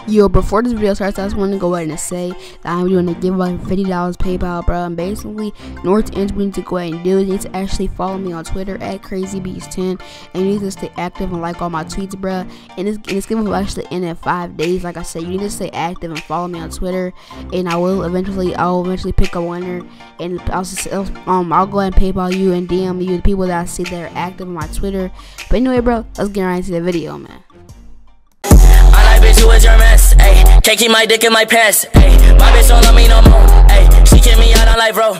Yo, before this video starts, I just want to go ahead and say that I'm doing a giveaway for $50 PayPal, bro. And basically, in order to enter, we need to go ahead and do it. You need to actually follow me on Twitter at CrazyBeast10, and you need to stay active and like all my tweets, bro. And this giveaway will actually end in 5 days. Like I said, you need to stay active and follow me on Twitter, and I'll eventually pick a winner, and I'll go ahead and PayPal you and DM you the people that I see that are active on my Twitter. But anyway, bro, let's get right into the video, man. Bitch, you was your mess, ayy. Can't keep my dick in my pants, ayy. My bitch don't love me no more, ayy. She kicked me out on life, bro.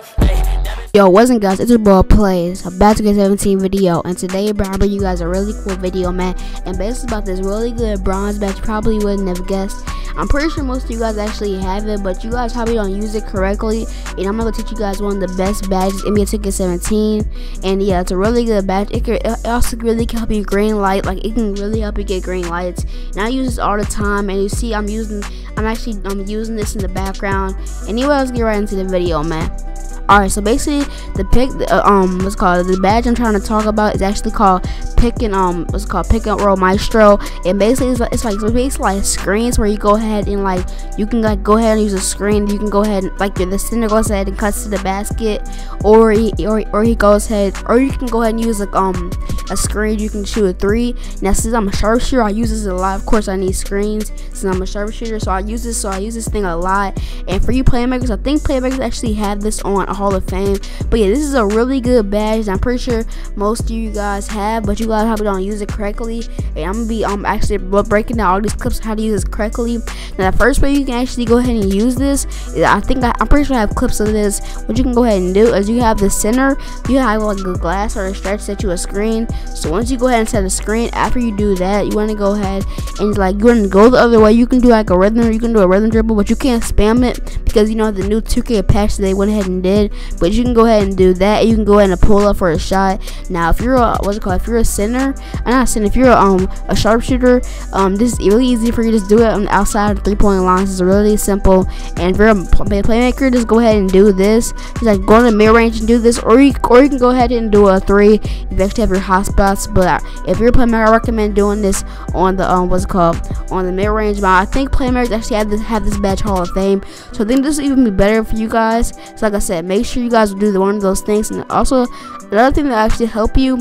Yo, what's up, guys? It's your boy Plays. I'm back to get 17 video, and today, bro, I bring you guys a really cool video, man. And basically about this really good bronze badge, you probably wouldn't have guessed. I'm pretty sure most of you guys actually have it, but you guys probably don't use it correctly. And I'm gonna teach you guys one of the best badges, NBA Ticket 17. And yeah, it's a really good badge. It also really can help you green light. Like, it can really help you get green lights. And I use this all the time. And you see, I'm using this in the background. Anyway, let's get right into the video, man. Alright, so basically the badge I'm trying to talk about is actually called Pick and Roll Maestro. And basically it's basically screens where you go ahead and you can go ahead and use a screen. You can go ahead and the center goes ahead and cuts to the basket, or you can go ahead and use a screen. You can shoot a 3. Now since I'm a sharpshooter, I use this a lot. Of course I need screens since I'm a sharpshooter, so I use this thing a lot. And for you playmakers, I think playmakers actually have this on Hall of Fame. But yeah, this is a really good badge. I'm pretty sure most of you guys have, but you guys probably don't use it correctly. And I'm gonna be actually breaking down all these clips how to use this correctly. Now the first way you can actually go ahead and use this is, I'm pretty sure I have clips of this. What you can go ahead and do is you have the center, you have like a glass or a stretch set to a screen. So once you go ahead and set a screen, after you do that, you want to go ahead and you want to go the other way. You can do like a rhythm, you can do a rhythm dribble, but you can't spam it because you know the new 2K patch that they went ahead and did. But you can go ahead and do that. You can go ahead and pull up for a shot. Now if you're if you're a center, if you're a sharpshooter, this is really easy for you to just do it on the outside of 3-point lines. It's really simple. And if you're a playmaker, just go ahead and do this. Just go in the mid range and do this, or you can go ahead and do a 3 if you actually have your hot spots. But if you're a playmaker, I recommend doing this on the on the mid range. But I think playmakers actually have this badge Hall of Fame, so I think this will even be better for you guys. So like I said, make sure you guys do one of those things. And also another thing that actually help you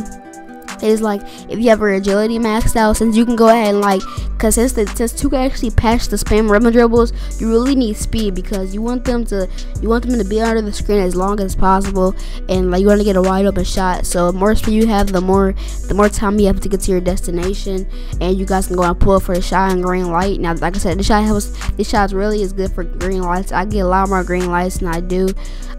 is if you have your agility maxed out, since you can go ahead and because since 2K actually patched the spam rhythm dribbles, you really need speed because you want them to be under the screen as long as possible, and you want to get a wide open shot. So the more speed you have, the more time you have to get to your destination, and you guys can go and pull for the shot and green light. Now like I said, this shot really is good for green lights. I get a lot more green lights than I do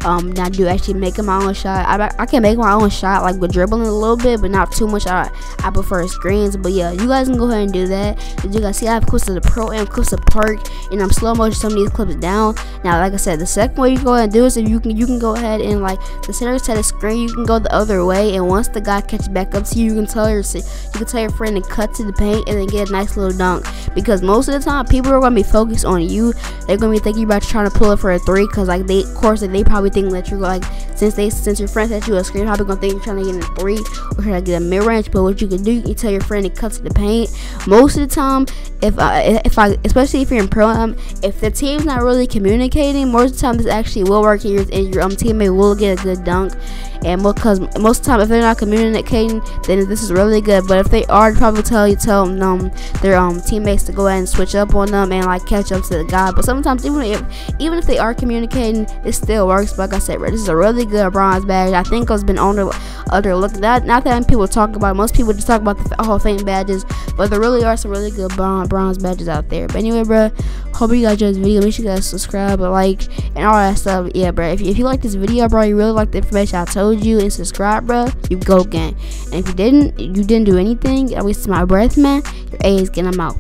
actually making my own shot. I can make my own shot with dribbling a little bit, but not too much. I prefer screens. But yeah, you guys can go ahead and do that. As you guys see, I have clips of the Pro and clips of Park, and I'm slow motion some of these clips down. Now like I said, the second way you go ahead and do is if you can go ahead and the center set of screen, you can go the other way, and once the guy catches back up to you, you can tell your friend to cut to the paint and then get a nice little dunk. Because most of the time people are going to be focused on you. They're going to be thinking about trying to pull it for a 3, because they probably think that you're since your friend set you a screen, probably gonna think you're trying to get a 3 or trying to get a mid range. But what you can do, you can tell your friend to cut to the paint. Most of the time, especially if you're in pro, if the team's not really communicating, most of the time this actually will work, and your teammate will get a good dunk. And because most of the time, if they're not communicating, then this is really good. But if they are, probably tell their teammates to go ahead and switch up on them and catch up to the guy. But sometimes even if they are communicating, it still works. But like I said, this is a really good bronze badge. I think it's been underlooked. Not that many people talk about it. Most people just talk about the Hall of Fame badges, but there really are some really good bronze badges out there. But anyway, bro, hope you guys enjoyed this video. Make sure you guys subscribe, like, and all that stuff. Yeah, bro, if you like this video, bro, you really like the information I told you, and subscribe, bro, you go gang. And if you didn't do anything, I wasted my breath, man. Your A is getting them out.